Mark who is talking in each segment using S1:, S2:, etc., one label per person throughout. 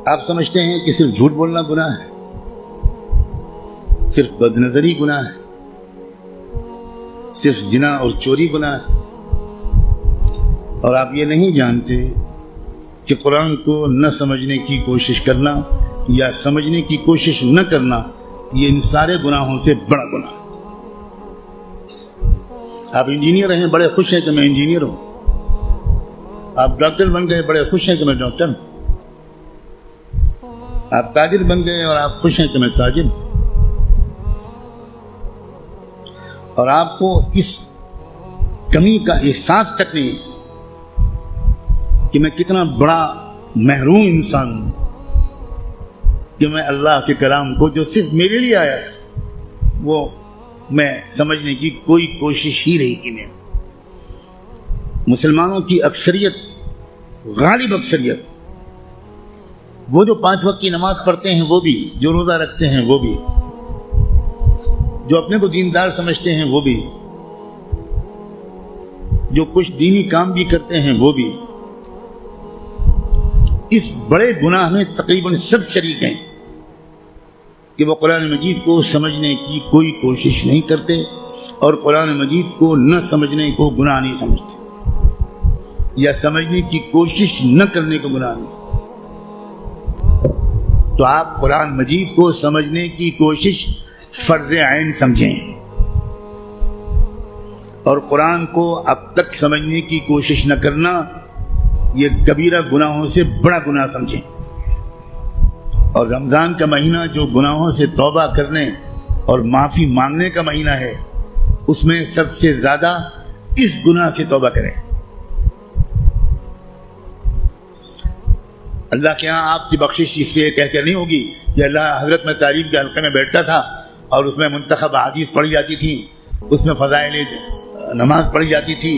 S1: آپ سمجھتے ہیں کہ صرف جھوٹ بولنا گناہ ہے، صرف بد نظری گناہ ہے، صرف زنا اور چوری گناہ ہے، اور آپ یہ نہیں جانتے کہ قرآن کو نہ سمجھنے کی کوشش کرنا یا سمجھنے کی کوشش نہ کرنا یہ ان سارے گناہوں سے بڑا گناہ ہے۔ آپ انجینئر ہیں، بڑے خوش ہیں کہ میں انجینئر ہوں، آپ ڈاکٹر بن گئے، بڑے خوش ہیں کہ میں ڈاکٹر ہوں، آپ تاجر بن گئے اور آپ خوش ہیں کہ میں تاجر ہوں، اور آپ کو اس کمی کا احساس تک نہیں ہے کہ میں کتنا بڑا محروم انسان ہوں کہ میں اللہ کے کلام کو جو صرف میرے لیے آیا تھا وہ میں سمجھنے کی کوئی کوشش ہی نہیں کی میں۔ مسلمانوں کی اکثریت، غالب اکثریت، وہ جو 5 وقت کی نماز پڑھتے ہیں وہ بھی، جو روزہ رکھتے ہیں وہ بھی، جو اپنے کو دیندار سمجھتے ہیں وہ بھی، جو کچھ دینی کام بھی کرتے ہیں وہ بھی، اس بڑے گناہ میں تقریباً سب شریک ہیں کہ وہ قرآن مجید کو سمجھنے کی کوئی کوشش نہیں کرتے اور قرآن مجید کو نہ سمجھنے کو گناہ نہیں سمجھتے یا سمجھنے کی کوشش نہ کرنے کو گناہ نہیں سمجھتے۔ تو آپ قرآن مجید کو سمجھنے کی کوشش فرض عین سمجھیں اور قرآن کو اب تک سمجھنے کی کوشش نہ کرنا یہ کبیرہ گناہوں سے بڑا گناہ سمجھیں۔ اور رمضان کا مہینہ جو گناہوں سے توبہ کرنے اور معافی مانگنے کا مہینہ ہے، اس میں سب سے زیادہ اس گناہ سے توبہ کریں۔ اللہ کے ہاں آپ کی بخشش اس لیے کہہ کر نہیں ہوگی کہ اللہ حضرت میں تعلیم کے حلقے میں بیٹھتا تھا اور اس میں منتخب احادیث پڑھی جاتی تھی، اس میں فضائل نماز پڑھی جاتی تھی۔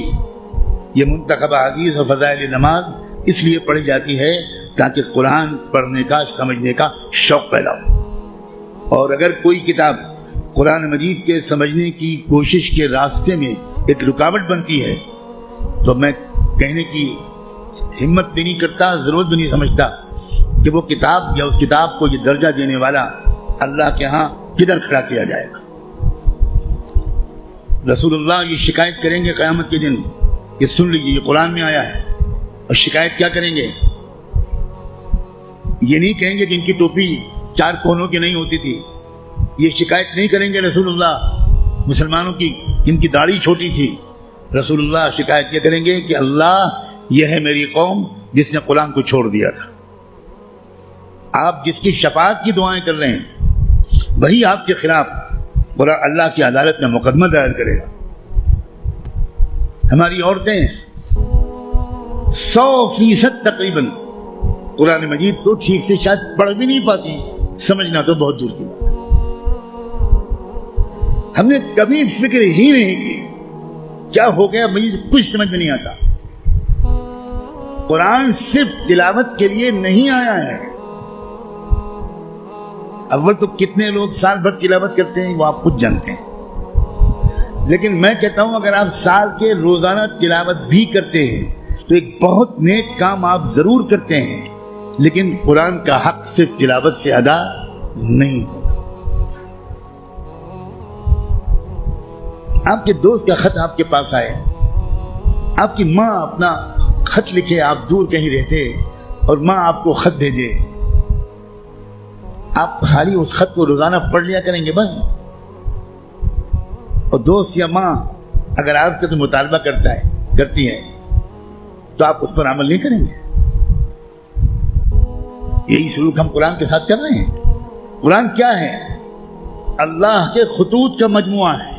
S1: یہ منتخب احادیث اور فضائل نماز اس لیے پڑھی جاتی ہے تاکہ قرآن پڑھنے کا، سمجھنے کا شوق پیدا ہو۔ اور اگر کوئی کتاب قرآن مجید کے سمجھنے کی کوشش کے راستے میں ایک رکاوٹ بنتی ہے تو میں کہنے کی ہمت بھی نہیں کرتا، ضرورت بھی نہیں سمجھتا کہ وہ کتاب یا اس کتاب کو یہ درجہ دینے والا اللہ کے ہاں کدھر کھڑا کیا جائے گا۔ رسول اللہ یہ شکایت کریں گے قیامت کے دن، یہ سن لیجیے، یہ قرآن میں آیا ہے، اور شکایت کیا کریں گے؟ یہ نہیں کہیں گے کہ ان کی ٹوپی 4 کونوں کی نہیں ہوتی تھی، یہ شکایت نہیں کریں گے رسول اللہ مسلمانوں کی جن کی داڑھی چھوٹی تھی۔ رسول اللہ شکایت کیا کریں گے کہ اللہ یہ ہے میری قوم جس نے قرآن کو چھوڑ دیا تھا۔ آپ جس کی شفاعت کی دعائیں کر رہے ہیں وہی آپ کے خلاف اللہ کی عدالت میں مقدمہ دائر کرے گا۔ ہماری عورتیں 100% تقریباً قرآن مجید کو ٹھیک سے شاید پڑھ بھی نہیں پاتی، سمجھنا تو بہت دور کی بات ہے۔ ہم نے کبھی فکر ہی نہیں کی کیا ہو گیا، مجھے کچھ سمجھ میں نہیں آتا۔ قرآن صرف تلاوت کے لیے نہیں آیا ہے۔ اول تو کتنے لوگ سال بھر تلاوت کرتے ہیں وہ آپ خود جانتے ہیں، لیکن میں کہتا ہوں اگر آپ سال کے روزانہ تلاوت بھی کرتے ہیں تو ایک بہت نیک کام آپ ضرور کرتے ہیں، لیکن قرآن کا حق صرف تلاوت سے ادا نہیں ہوگا۔ آپ کے دوست کا خط آپ کے پاس آئے، آپ کی ماں اپنا خط لکھے، آپ دور کہیں رہتے اور ماں آپ کو خط دے دے، آپ خالی اس خط کو روزانہ پڑھ لیا کریں گے بس؟ اور دوست یا ماں اگر آپ سے کوئی مطالبہ کرتی ہے تو آپ اس پر عمل نہیں کریں گے؟ یہی سلوک ہم قرآن کے ساتھ کر رہے ہیں۔ قرآن کیا ہے؟ اللہ کے خطوط کا مجموعہ ہے،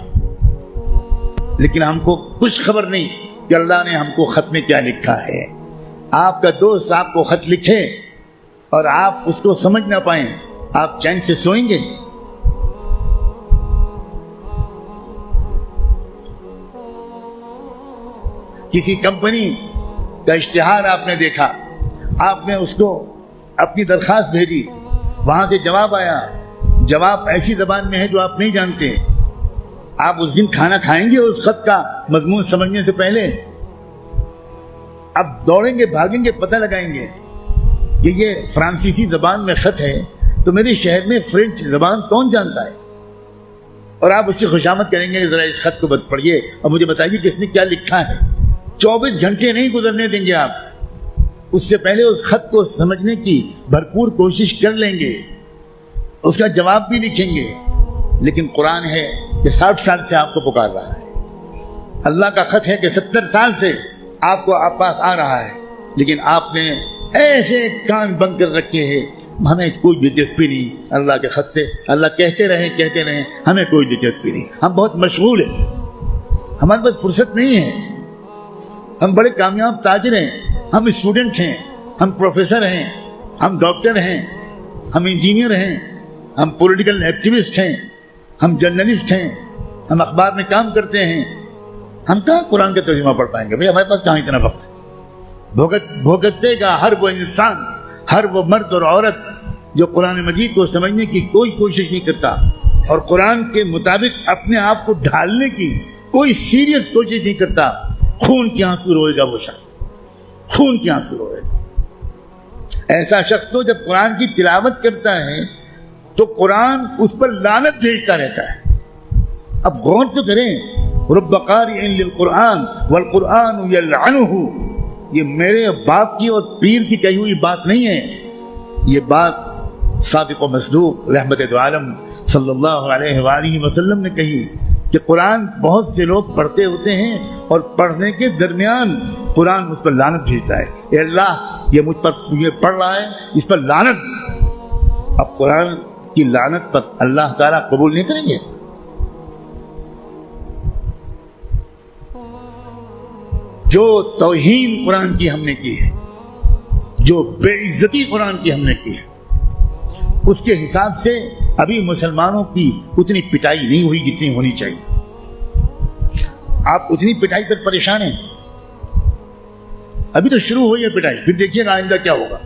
S1: لیکن ہم کو کچھ خبر نہیں کہ اللہ نے ہم کو خط میں کیا لکھا ہے۔ آپ کا دوست آپ کو خط لکھے اور آپ اس کو سمجھ نہ پائیں، آپ چین سے سوئیں گے؟ کسی کمپنی کا اشتہار آپ نے دیکھا، آپ نے اس کو اپنی درخواست بھیجی، وہاں سے جواب آیا، جواب ایسی زبان میں ہے جو آپ نہیں جانتے، آپ اس دن کھانا کھائیں گے اس خط کا مضمون سمجھنے سے پہلے؟ اب دوڑیں گے، بھاگیں گے، پتہ لگائیں گے کہ یہ فرانسیسی زبان میں خط ہے تو میرے شہر میں فرینچ زبان کون جانتا ہے؟ اور آپ اس کی خوشامد کریں گے کہ ذرا اس خط کو پڑھیے اور مجھے بتائیے کہ اس نے کیا لکھا ہے. 24 گھنٹے نہیں گزرنے دیں گے آپ، اس سے پہلے اس خط کو سمجھنے کی بھرپور کوشش کر لیں گے، اس کا جواب بھی لکھیں گے. لیکن قرآن ہے کہ 60 سال سے آپ کو پکار رہا ہے. اللہ کا خط ہے کہ 70 سال سے آپ کو آپ پاس آ رہا ہے، لیکن آپ نے ایسے کان بند کر رکھے ہیں. ہمیں کوئی دلچسپی نہیں اللہ کے خط سے. اللہ کہتے رہیں ہمیں کوئی دلچسپی نہیں. ہم بہت مشغول ہیں، ہمارے پاس فرصت نہیں ہے. ہم بڑے کامیاب تاجر ہیں، ہم اسٹوڈنٹ ہیں، ہم پروفیسر ہیں، ہم ڈاکٹر ہیں، ہم انجینئر ہیں، ہم پولیٹیکل ایکٹیوسٹ ہیں، ہم جرنلسٹ ہیں، ہم اخبار میں کام کرتے ہیں. ہم کہاں قرآن کا ترجمہ پڑھ پائیں گے؟ بھئی ہمارے پاس کہاں اتنا وقت ہے؟ بھوگتے گا ہر وہ انسان، ہر وہ مرد اور عورت جو قرآن مجید کو سمجھنے کی کوئی کوشش نہیں کرتا اور قرآن کے مطابق اپنے آپ کو ڈھالنے کی کوئی سیریس کوشش نہیں کرتا. خون کے آنسو روئے گا وہ شخص، خون کے آنسو روئے گا. ایسا شخص تو جب قرآن کی تلاوت کرتا ہے تو قرآن اس پر لعنت بھیجتا رہتا ہے. اب غور تو کریں، رب قارئ للقرآن والقرآن یلعنہ، یہ میرے باپ کی اور پیر کی کہی ہوئی بات نہیں ہے. یہ بات صادق و مصدوق رحمت دو عالم صلی اللہ علیہ وآلہ وسلم نے کہی کہ قرآن بہت سے لوگ پڑھتے ہوتے ہیں اور پڑھنے کے درمیان قرآن اس پر لعنت بھیجتا ہے. اے اللہ، یہ مجھ پر یہ پڑھ رہا ہے، اس پر لعنت. اب قرآن کی لعنت پر اللہ تعالیٰ قبول نہیں کریں گے؟ جو توہین قرآن کی ہم نے کی ہے، جو بے عزتی قرآن کی ہم نے کی ہے، اس کے حساب سے ابھی مسلمانوں کی اتنی پٹائی نہیں ہوئی جتنی ہونی چاہیے. آپ اتنی پٹائی پر پریشان ہیں؟ ابھی تو شروع ہوئی ہے پٹائی، پھر دیکھیے گا آئندہ کیا ہوگا.